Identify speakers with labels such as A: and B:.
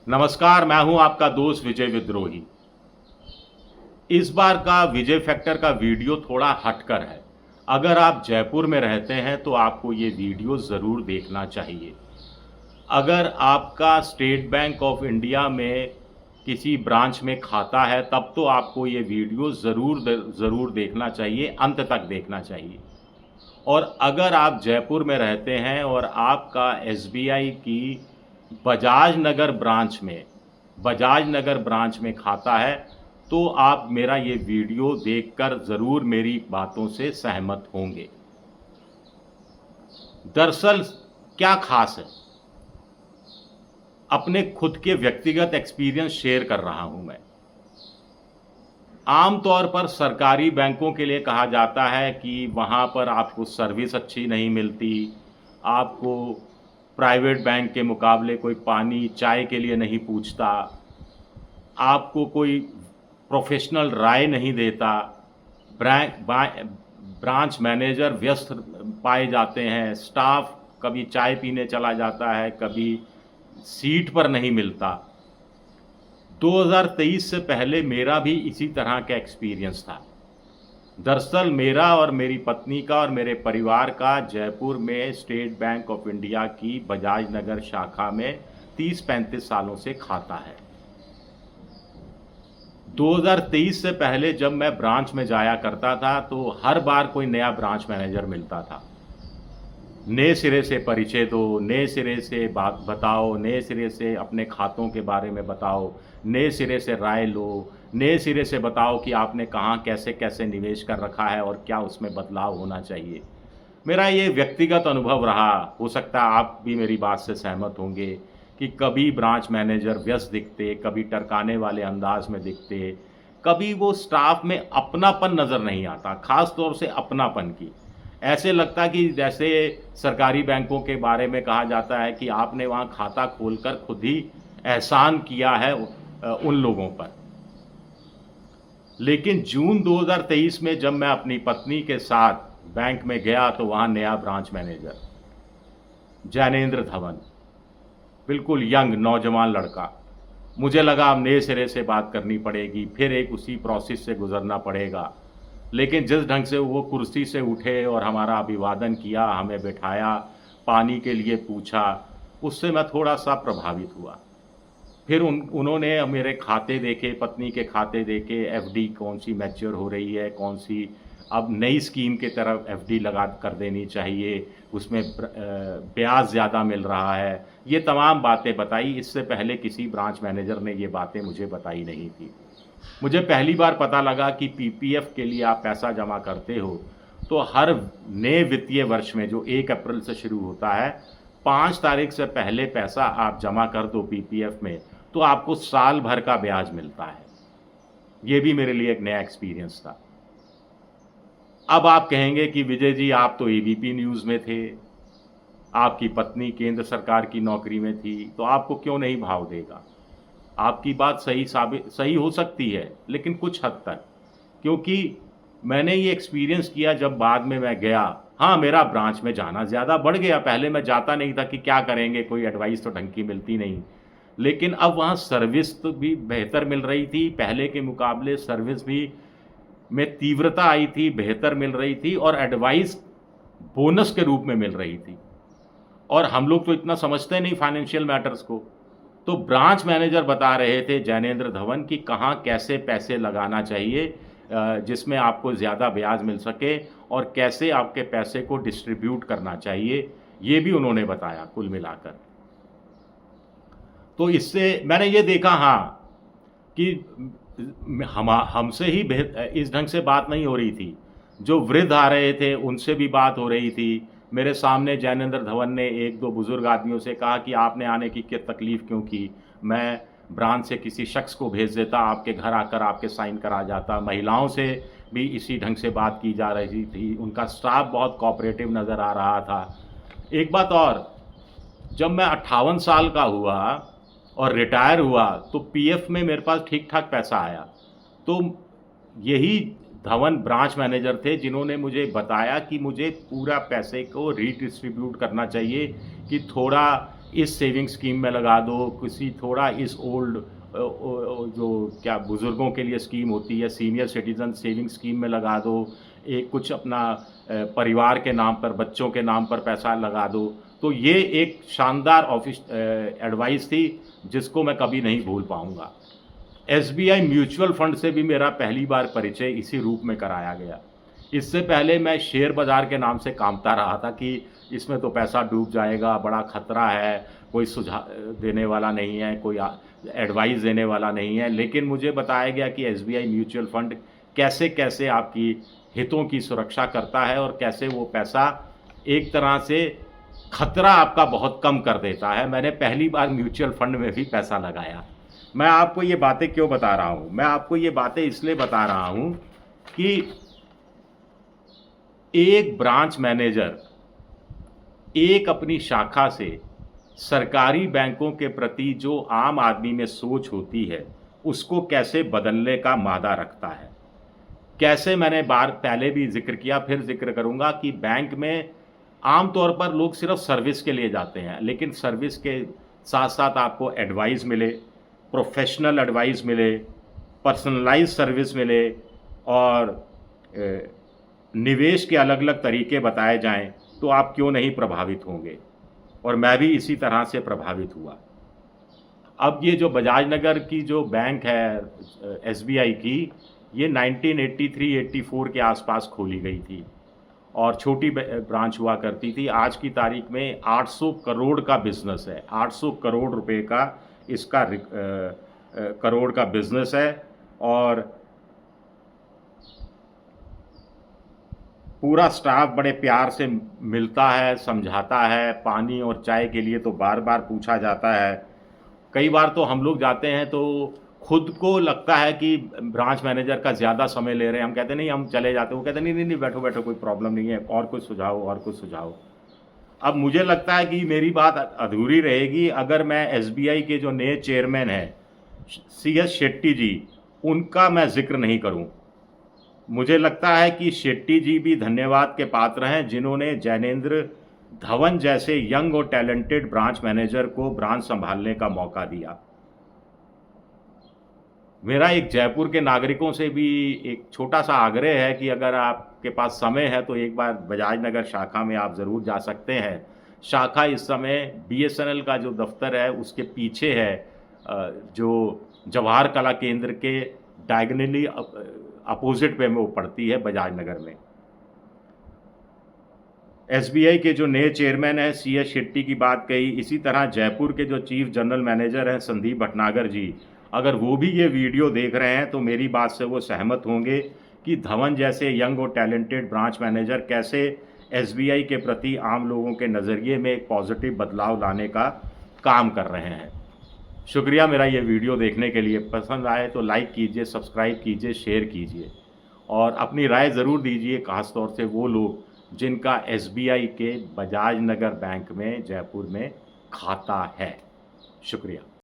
A: नमस्कार, मैं हूं आपका दोस्त विजय विद्रोही। इस बार का विजय फैक्टर का वीडियो थोड़ा हटकर है। अगर आप जयपुर में रहते हैं तो आपको ये वीडियो ज़रूर देखना चाहिए। अगर आपका स्टेट बैंक ऑफ इंडिया में किसी ब्रांच में खाता है तब तो आपको ये वीडियो ज़रूर देखना चाहिए, अंत तक देखना चाहिए। और अगर आप जयपुर में रहते हैं और आपका एसबीआई की बजाज नगर ब्रांच में खाता है तो आप मेरा ये वीडियो देखकर ज़रूर मेरी बातों से सहमत होंगे। दरअसल क्या खास है, अपने खुद के व्यक्तिगत एक्सपीरियंस शेयर कर रहा हूं मैं। आमतौर पर सरकारी बैंकों के लिए कहा जाता है कि वहाँ पर आपको सर्विस अच्छी नहीं मिलती, आपको प्राइवेट बैंक के मुकाबले कोई पानी चाय के लिए नहीं पूछता, आपको कोई प्रोफेशनल राय नहीं देता, ब्रांच मैनेजर व्यस्त पाए जाते हैं, स्टाफ कभी चाय पीने चला जाता है, कभी सीट पर नहीं मिलता। 2023 से पहले मेरा भी इसी तरह का एक्सपीरियंस था। दरअसल मेरा और मेरी पत्नी का और मेरे परिवार का जयपुर में स्टेट बैंक ऑफ इंडिया की बजाज नगर शाखा में 30-35 सालों से खाता है। 2023 से पहले जब मैं ब्रांच में जाया करता था तो हर बार कोई नया ब्रांच मैनेजर मिलता था। नए सिरे से परिचय दो, नए सिरे से बात बताओ, नए सिरे से अपने खातों के बारे में बताओ, नए सिरे से राय लो, नए सिरे से बताओ कि आपने कहाँ कैसे कैसे निवेश कर रखा है और क्या उसमें बदलाव होना चाहिए। मेरा ये व्यक्तिगत अनुभव रहा, हो सकता है आप भी मेरी बात से सहमत होंगे कि कभी ब्रांच मैनेजर व्यस्त दिखते, कभी टरकाने वाले अंदाज में दिखते, कभी वो स्टाफ में अपनापन नज़र नहीं आता, ख़ास तौर से अपनापन की। ऐसे लगता कि जैसे सरकारी बैंकों के बारे में कहा जाता है कि आपने वहाँ खाता खोलकर खुद ही एहसान किया है उन लोगों पर। लेकिन जून 2023 में जब मैं अपनी पत्नी के साथ बैंक में गया तो वहाँ नया ब्रांच मैनेजर जैनेंद्र धवन, बिल्कुल यंग नौजवान लड़का। मुझे लगा अब नए सिरे से बात करनी पड़ेगी, फिर एक उसी प्रोसेस से गुजरना पड़ेगा। लेकिन जिस ढंग से वो कुर्सी से उठे और हमारा अभिवादन किया, हमें बिठाया, पानी के लिए पूछा, उससे मैं थोड़ा सा प्रभावित हुआ। फिर उन्होंने मेरे खाते देखे, पत्नी के खाते देखे, एफडी कौन सी मैच्योर हो रही है, कौन सी अब नई स्कीम की तरफ एफडी लगा कर देनी चाहिए, उसमें ब्याज ज़्यादा मिल रहा है, ये तमाम बातें बताई। इससे पहले किसी ब्रांच मैनेजर ने ये बातें मुझे बताई नहीं थी। मुझे पहली बार पता लगा कि पीपीएफ के लिए आप पैसा जमा करते हो तो हर नए वित्तीय वर्ष में जो 1 अप्रैल से शुरू होता है, 5 तारीख से पहले पैसा आप जमा कर दो पीपीएफ में तो आपको साल भर का ब्याज मिलता है। ये भी मेरे लिए एक नया एक्सपीरियंस था। अब आप कहेंगे कि विजय जी आप तो एबीपी न्यूज़ में थे, आपकी पत्नी केंद्र सरकार की नौकरी में थी, तो आपको क्यों नहीं भाव देगा? आपकी बात सही हो सकती है, लेकिन कुछ हद तक, क्योंकि मैंने ये एक्सपीरियंस किया जब बाद में मैं गया। हाँ, मेरा ब्रांच में जाना ज़्यादा बढ़ गया, पहले मैं जाता नहीं था कि क्या करेंगे, कोई एडवाइस तो ढंग की मिलती नहीं। लेकिन अब वहाँ सर्विस तो भी बेहतर मिल रही थी, पहले के मुकाबले सर्विस भी में तीव्रता आई थी, बेहतर मिल रही थी और एडवाइस बोनस के रूप में मिल रही थी। और हम लोग तो इतना समझते नहीं फाइनेंशियल मैटर्स को। तो ब्रांच मैनेजर बता रहे थे जैनेंद्र धवन कि कहाँ कैसे पैसे लगाना चाहिए जिसमें आपको ज़्यादा ब्याज मिल सके और कैसे आपके पैसे को डिस्ट्रीब्यूट करना चाहिए, ये भी उन्होंने बताया कुल मिलाकर। तो इससे मैंने ये देखा हाँ कि हमसे ही इस ढंग से बात नहीं हो रही थी। जो वृद्ध आ रहे थे उनसे भी बात हो रही थी। मेरे सामने जैनेंद्र धवन ने 1-2 बुज़ुर्ग आदमियों से कहा कि आपने आने की क्या तकलीफ़ क्यों की? मैं ब्रांच से किसी शख्स को भेज देता, आपके घर आकर आपके साइन करा जाता। महिलाओं से भी इसी ढंग से बात की जा रही थी। उनका स्टाफ बहुत कोऑपरेटिव नज़र आ रहा था। एक बात और, जब मैं 58 साल का हुआ और रिटायर हुआ तो पीएफ में मेरे पास ठीक-ठाक पैसा आया। तो यही धवन ब्रांच मैनेजर थे जिन्होंने मुझे बताया कि मुझे पूरा पैसे को रीडिस्ट्रीब्यूट करना चाहिए, कि थोड़ा इस सेविंग स्कीम में लगा दो, किसी थोड़ा इस ओल्ड जो क्या बुज़ुर्गों के लिए स्कीम होती है सीनियर सिटीज़न सेविंग स्कीम में लगा दो, एक कुछ अपना परिवार के नाम पर, बच्चों के नाम पर पैसा लगा दो। तो ये एक शानदार एडवाइस थी जिसको मैं कभी नहीं भूल पाऊँगा। एसबीआई म्यूचुअल फंड से भी मेरा पहली बार परिचय इसी रूप में कराया गया। इससे पहले मैं शेयर बाज़ार के नाम से कामता रहा था कि इसमें तो पैसा डूब जाएगा, बड़ा खतरा है, कोई सुझाव देने वाला नहीं है, कोई एडवाइस देने वाला नहीं है। लेकिन मुझे बताया गया कि एसबीआई म्यूचुअल फंड कैसे-कैसे आपकी हितों की सुरक्षा करता है और कैसे वो पैसा एक तरह से खतरा आपका बहुत कम कर देता है। मैंने पहली बार म्यूचुअल फंड में भी पैसा लगाया। मैं आपको ये बातें क्यों बता रहा हूँ? मैं आपको ये बातें इसलिए बता रहा हूँ कि एक ब्रांच मैनेजर एक अपनी शाखा से सरकारी बैंकों के प्रति जो आम आदमी में सोच होती है, उसको कैसे बदलने का मादा रखता है। कैसे मैंने बार पहले भी ज़िक्र किया, फिर ज़िक्र करूँगा कि बैंक में आम तौर पर लोग सिर्फ़ सर्विस के लिए जाते हैं, लेकिन सर्विस के साथ-साथ आपको एडवाइस मिले, प्रोफ़ेशनल एडवाइस मिले, पर्सनलाइज़ सर्विस मिले और निवेश के अलग-अलग तरीके बताए जाएँ, तो आप क्यों नहीं प्रभावित होंगे? और मैं भी इसी तरह से प्रभावित हुआ। अब ये जो बजाज नगर की जो बैंक है एसबीआई की, ये 1983-84 के आसपास खोली गई थी और छोटी ब्रांच हुआ करती थी। आज की तारीख में 800 करोड़ का बिज़नेस है, 800 करोड़ रुपए का इसका करोड़ का बिज़नेस है और पूरा स्टाफ बड़े प्यार से मिलता है, समझाता है। पानी और चाय के लिए तो बार-बार पूछा जाता है। कई बार तो हम लोग जाते हैं तो खुद को लगता है कि ब्रांच मैनेजर का ज़्यादा समय ले रहे हैं। हम कहते हैं नहीं, हम चले जाते हैं। वो कहते हैं नहीं, नहीं, नहीं, बैठो, बैठो, कोई प्रॉब्लम नहीं है, और कुछ सुझाओ, और कुछ सुझाओ। अब मुझे लगता है कि मेरी बात अधूरी रहेगी अगर मैं एसबीआई के जो नए चेयरमैन हैं सीएस शेट्टी जी, उनका मैं ज़िक्र नहीं करूं। मुझे लगता है कि शेट्टी जी भी धन्यवाद के पात्र हैं जिन्होंने जैनेंद्र धवन जैसे यंग और टैलेंटेड ब्रांच मैनेजर को ब्रांच संभालने का मौका दिया। मेरा एक जयपुर के नागरिकों से भी एक छोटा-सा आग्रह है कि अगर आपके पास समय है तो एक बार बजाज नगर शाखा में आप ज़रूर जा सकते हैं। शाखा इस समय बीएसएनएल का जो दफ़्तर है उसके पीछे है, जो जवाहर कला केंद्र के डायगोनली अपोज़िट पे में वो पड़ती है बजाज नगर में। एसबीआई के जो नए चेयरमैन हैं सीएस शेट्टी की बात कही, इसी तरह जयपुर के जो चीफ जनरल मैनेजर हैं संदीप भटनागर जी, अगर वो भी ये वीडियो देख रहे हैं तो मेरी बात से वो सहमत होंगे कि धवन जैसे यंग और टैलेंटेड ब्रांच मैनेजर कैसे एसबीआई के प्रति आम लोगों के नज़रिए में एक पॉजिटिव बदलाव लाने का काम कर रहे हैं। शुक्रिया मेरा ये वीडियो देखने के लिए। पसंद आए तो लाइक कीजिए, सब्सक्राइब कीजिए, शेयर कीजिए और अपनी राय ज़रूर दीजिए, ख़ास तौर से वो लोग जिनका एसबीआई के बजाज नगर बैंक में जयपुर में खाता है। शुक्रिया।